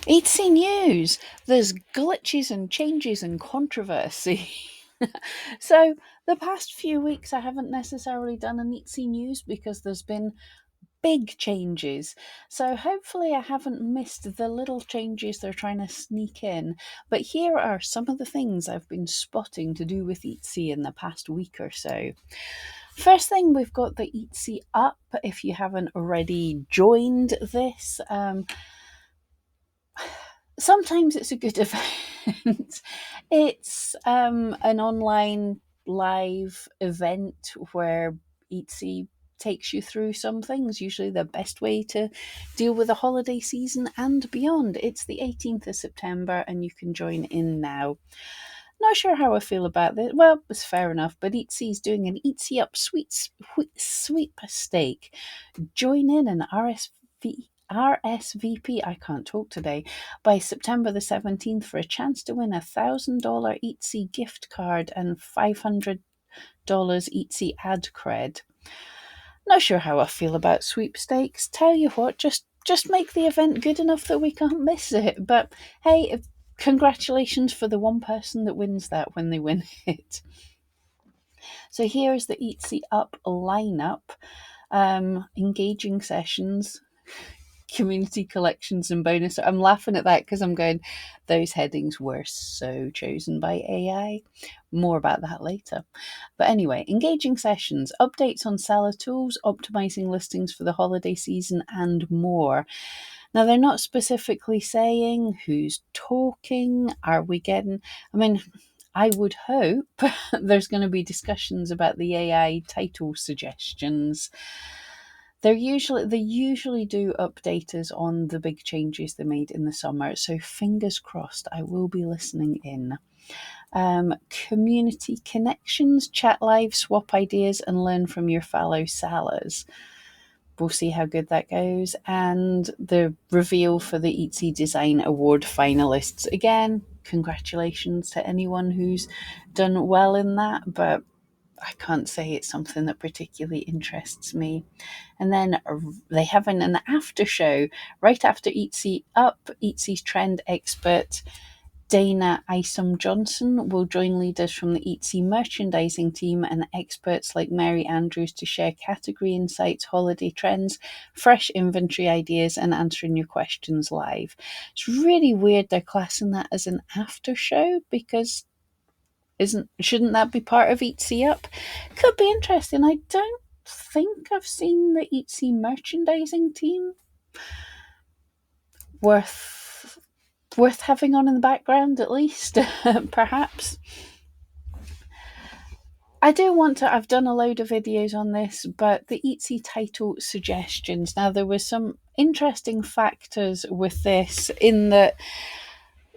Etsy news. There's glitches and changes and controversy. So the past few weeks I haven't necessarily done an Etsy news because there's been big changes. So hopefully I haven't missed the little changes they're trying to sneak in. But here are some of the things I've been spotting to do with Etsy in the past week or so. First thing, we've got the Etsy Up. If you haven't already joined this, sometimes it's a good event. It's an online live event where Etsy takes you through some things, usually the best way to deal with the holiday season and beyond. It's the 18th of September and you can join in now. Not sure how I feel about this. Well, it's fair enough, but Etsy's doing an Etsy Up sweepstake. Join in and RSVP, I can't talk today, by September the 17th for a chance to win a $1,000 Etsy gift card and $500 Etsy ad cred. Not sure how I feel about sweepstakes. Tell you what, just make the event good enough that we can't miss it. But hey, congratulations for the one person that wins that when they win it. So here's the Etsy Up lineup. Engaging sessions, community collections and bonus. I'm laughing at that because I'm going, those headings were so chosen by AI. More about that later. But anyway, engaging sessions, updates on seller tools, optimizing listings for the holiday season, and more. Now, they're not specifically saying who's talking. Are we getting, I would hope there's going to be discussions about the AI title suggestions. They usually do update us on the big changes they made in the summer, so fingers crossed I will be listening in. Community connections, chat live, swap ideas, and learn from your fellow sellers. We'll see how good that goes. And the reveal for the Etsy Design Award finalists. Again, congratulations to anyone who's done well in that, but I can't say it's something that particularly interests me. And then they have an after show right after Etsy Up. Etsy's trend expert Dana Isom Johnson will join leaders from the Etsy merchandising team and experts like Mary Andrews to share category insights, holiday trends, fresh inventory ideas, and answering your questions live. It's really weird they're classing that as an after show because shouldn't that be part of Etsy Up? Could be interesting. I don't think I've seen the Etsy merchandising team worth having on in the background at least, perhaps. I've done a load of videos on this, but the Etsy title suggestions. Now, there were some interesting factors with this in that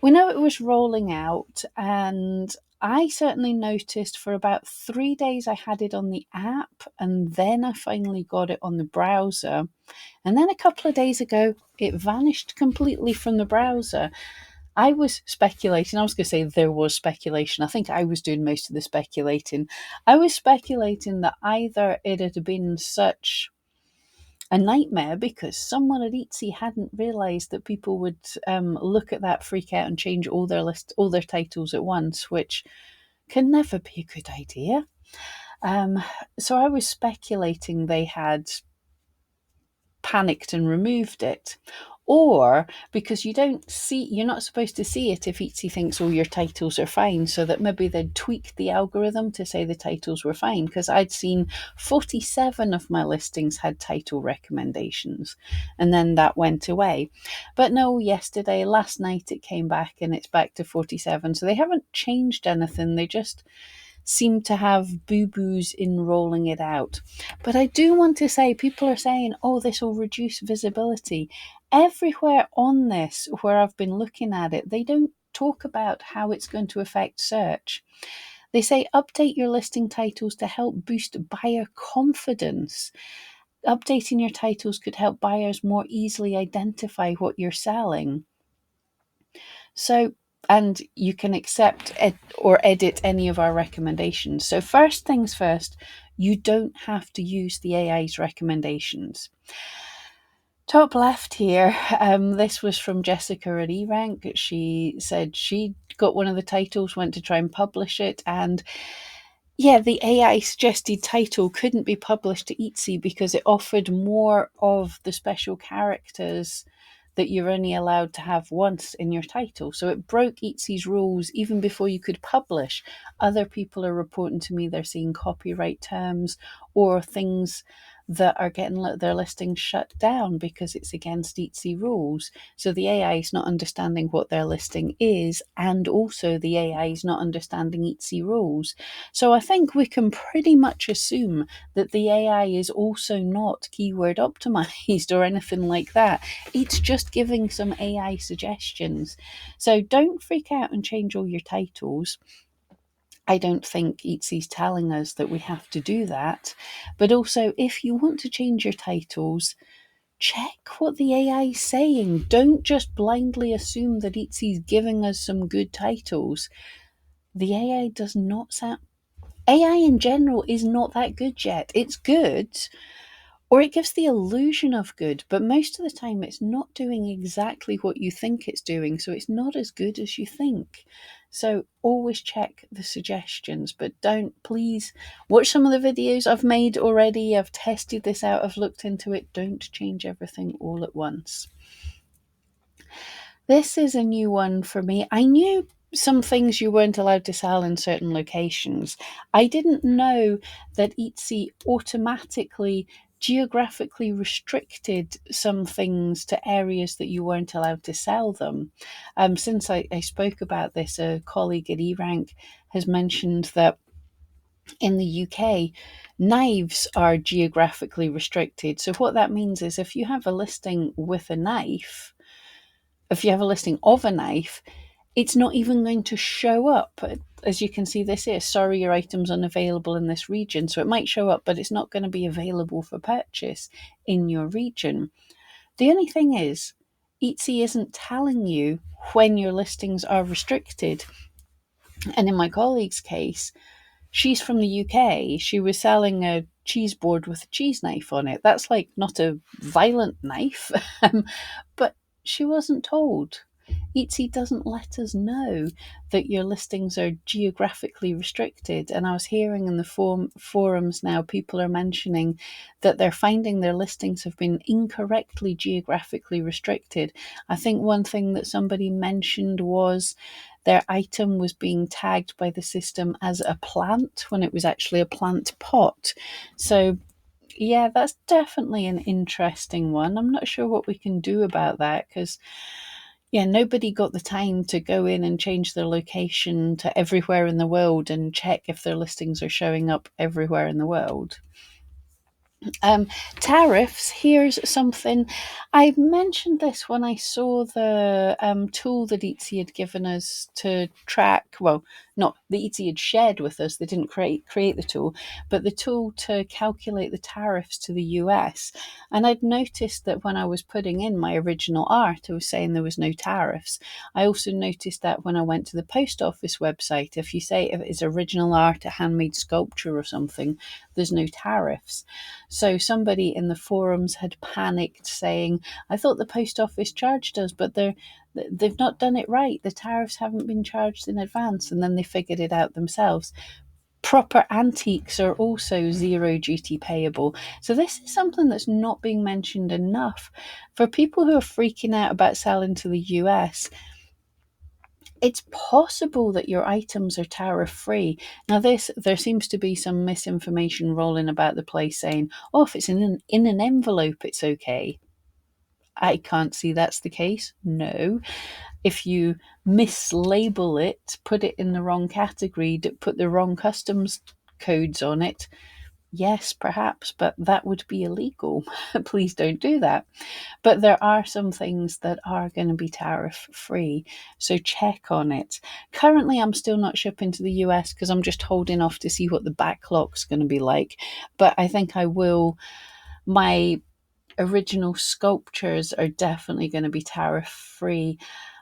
we know it was rolling out, and I certainly noticed for about 3 days I had it on the app, and then I finally got it on the browser. And then a couple of days ago, it vanished completely from the browser. I was speculating. I was going to say there was speculation. I think I was doing most of the speculating. I was speculating that either it had been such a nightmare because someone at Etsy hadn't realised that people would look at that, freak out, and change all their titles at once, which can never be a good idea. So I was speculating they had panicked and removed it, or because you're not supposed to see it if Etsy thinks all your titles are fine, so that maybe they'd tweak the algorithm to say the titles were fine, because I'd seen 47 of my listings had title recommendations, and then that went away. But no, last night it came back and it's back to 47, so they haven't changed anything, they just seem to have boo-boos in rolling it out. But I do want to say, people are saying, oh, this will reduce visibility. Everywhere on this, where I've been looking at it, they don't talk about how it's going to affect search. They say update your listing titles to help boost buyer confidence. Updating your titles could help buyers more easily identify what you're selling. So, and you can accept or edit any of our recommendations. So first things first, you don't have to use the AI's recommendations. Top left here, this was from Jessica at eRank. She said she got one of the titles, went to try and publish it, and yeah, the AI suggested title couldn't be published to Etsy because it offered more of the special characters that you're only allowed to have once in your title. So it broke Etsy's rules even before you could publish. Other people are reporting to me they're seeing copyright terms or things that are getting their listings shut down because it's against Etsy rules. So the AI is not understanding what their listing is, and also the AI is not understanding Etsy rules. So I think we can pretty much assume that the AI is also not keyword optimized or anything like that. It's just giving some AI suggestions. So don't freak out and change all your titles. I don't think Etsy's telling us that we have to do that. But also, if you want to change your titles, check what the AI is saying. Don't just blindly assume that Etsy's giving us some good titles. The AI does not sound. AI in general is not that good yet. It's good, or it gives the illusion of good, but most of the time it's not doing exactly what you think it's doing, so it's not as good as you think. So always check the suggestions, but don't, please, watch some of the videos I've made already. I've tested this out, I've looked into it. Don't change everything all at once. This is a new one for me. I knew some things you weren't allowed to sell in certain locations. I didn't know that Etsy automatically geographically restricted some things to areas that you weren't allowed to sell them. Since I spoke about this, a colleague at eRank has mentioned that in the UK, knives are geographically restricted. So what that means is if you have a listing with a knife, if you have a listing of a knife, it's not even going to show up. As you can see, this here, sorry, your item's unavailable in this region. So it might show up, but it's not going to be available for purchase in your region. The only thing is, Etsy isn't telling you when your listings are restricted. And in my colleague's case, she's from the UK. She was selling a cheese board with a cheese knife on it. That's like not a violent knife, but she wasn't told. Etsy doesn't let us know that your listings are geographically restricted. And I was hearing in the forums now, people are mentioning that they're finding their listings have been incorrectly geographically restricted. I think one thing that somebody mentioned was their item was being tagged by the system as a plant when it was actually a plant pot. So yeah, that's definitely an interesting one. I'm not sure what we can do about that because, yeah, nobody got the time to go in and change their location to everywhere in the world and check if their listings are showing up everywhere in the world. Tariffs, here's something. I mentioned this when I saw the tool that Etsy had given us to track, well, not the Etsy had shared with us, they didn't create the tool, but the tool to calculate the tariffs to the US. And I'd noticed that when I was putting in my original art, I was saying there was no tariffs. I also noticed that when I went to the post office website, if you say if it's original art, a handmade sculpture or something, there's no tariffs. So somebody in the forums had panicked saying, I thought the post office charged us, but they've not done it right. The tariffs haven't been charged in advance. And then they figured it out themselves. Proper antiques are also zero duty payable. So this is something that's not being mentioned enough. For people who are freaking out about selling to the US, it's possible that your items are tariff free. Now, there seems to be some misinformation rolling about the place saying, "Oh, if it's in an envelope, it's okay." I can't see that's the case. No, if you mislabel it, put it in the wrong category, put the wrong customs codes on it, yes, perhaps, but that would be illegal. Please don't do that. But there are some things that are going to be tariff free, so check on it. Currently, I'm still not shipping to the US because I'm just holding off to see what the backlog's going to be like. But I think I will. My original sculptures are definitely going to be tariff free.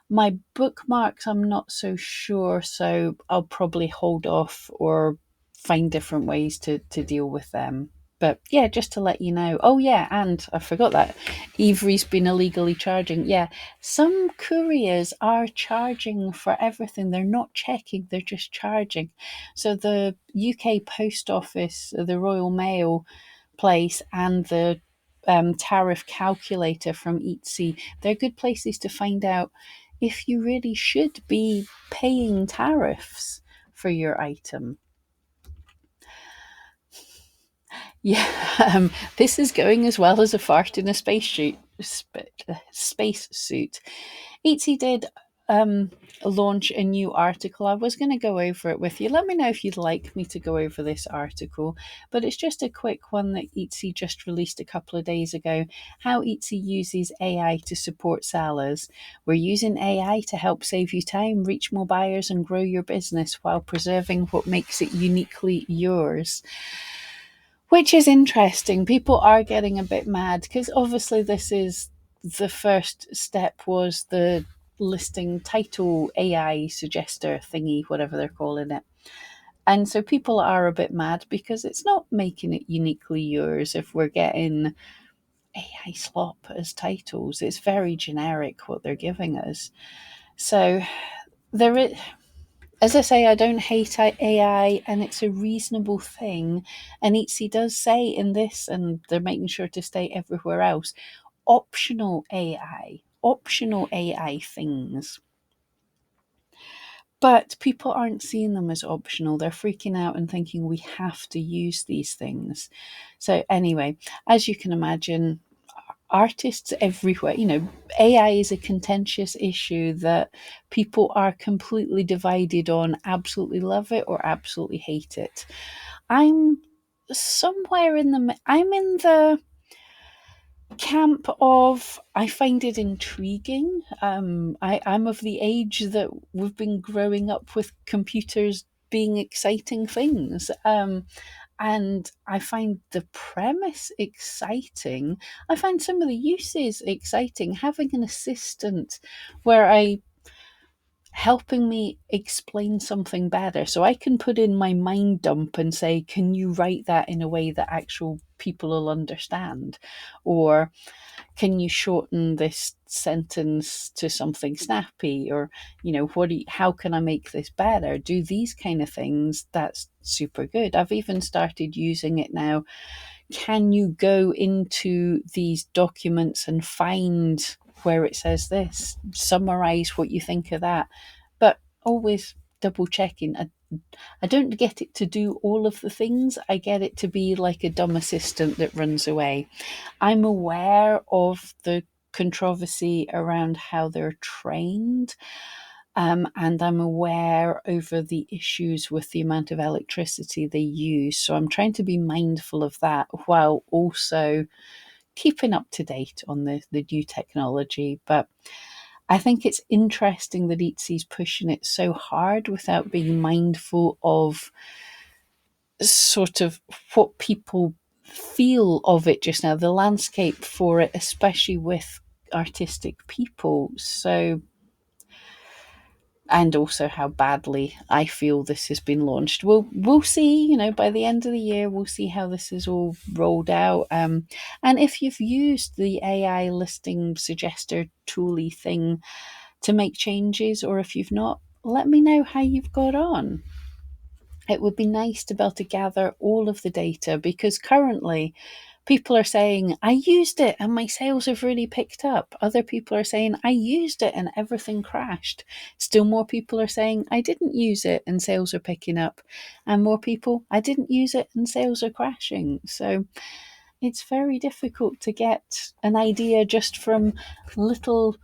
My bookmarks, I'm not so sure, so I'll probably hold off or find different ways to deal with them. But yeah, just to let you know. Oh yeah, and I forgot that Avery's been illegally charging. Yeah, some couriers are charging for everything. They're not checking, they're just charging. So the UK Post Office, the Royal Mail place, and the tariff calculator from Etsy, they're good places to find out if you really should be paying tariffs for your item. Yeah, this is going as well as a fart in a space suit. Etsy did um, launch a new article. I was going to go over it with you. Let me know if you'd like me to go over this article, but it's just a quick one that Etsy just released a couple of days ago. How Etsy uses AI to support sellers. We're using AI to help save you time, reach more buyers, and grow your business while preserving what makes it uniquely yours. Which is interesting. People are getting a bit mad because obviously this is the first step was the listing title AI suggester thingy, whatever they're calling it. And so people are a bit mad because it's not making it uniquely yours if we're getting AI slop as titles. It's very generic what they're giving us. So there is, as I say, I don't hate AI, and it's a reasonable thing. And Etsy does say in this, and they're making sure to stay everywhere else, optional AI things. But people aren't seeing them as optional. They're freaking out and thinking we have to use these things. So, anyway, as you can imagine, artists everywhere, AI is a contentious issue that people are completely divided on, absolutely love it or absolutely hate it. I'm somewhere in the, I'm in the camp of I find it intriguing. I'm of the age that we've been growing up with computers being exciting things. And I find the premise exciting. I find some of the uses exciting. Having an assistant where I helping me explain something better. So I can put in my mind dump and say, can you write that in a way that actual people will understand? Or can you shorten this sentence to something snappy? Or, how can I make this better? Do these kind of things. That's super good. I've even started using it now. Can you go into these documents and find where it says this, summarize what you think of that? But always double checking. I don't get it to do all of the things. I get it to be like a dumb assistant that runs away. I'm aware of the controversy around how they're trained. And I'm aware over the issues with the amount of electricity they use. So I'm trying to be mindful of that while also keeping up to date on the new technology. But I think it's interesting that Etsy's pushing it so hard without being mindful of sort of what people feel of it just now, the landscape for it, especially with artistic people. So, and also how badly I feel this has been launched. We'll see. By the end of the year, we'll see how this is all rolled out. And if you've used the AI listing suggester tooly thing to make changes, or if you've not, let me know how you've got on. It would be nice to be able to gather all of the data because currently people are saying, I used it and my sales have really picked up. Other people are saying, I used it and everything crashed. Still more people are saying, I didn't use it and sales are picking up. And more people, I didn't use it and sales are crashing. So it's very difficult to get an idea just from little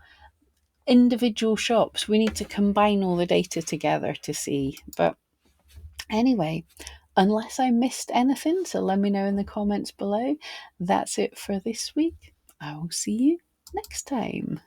individual shops. We need to combine all the data together to see. But anyway, unless I missed anything, so let me know in the comments below. That's it for this week. I will see you next time.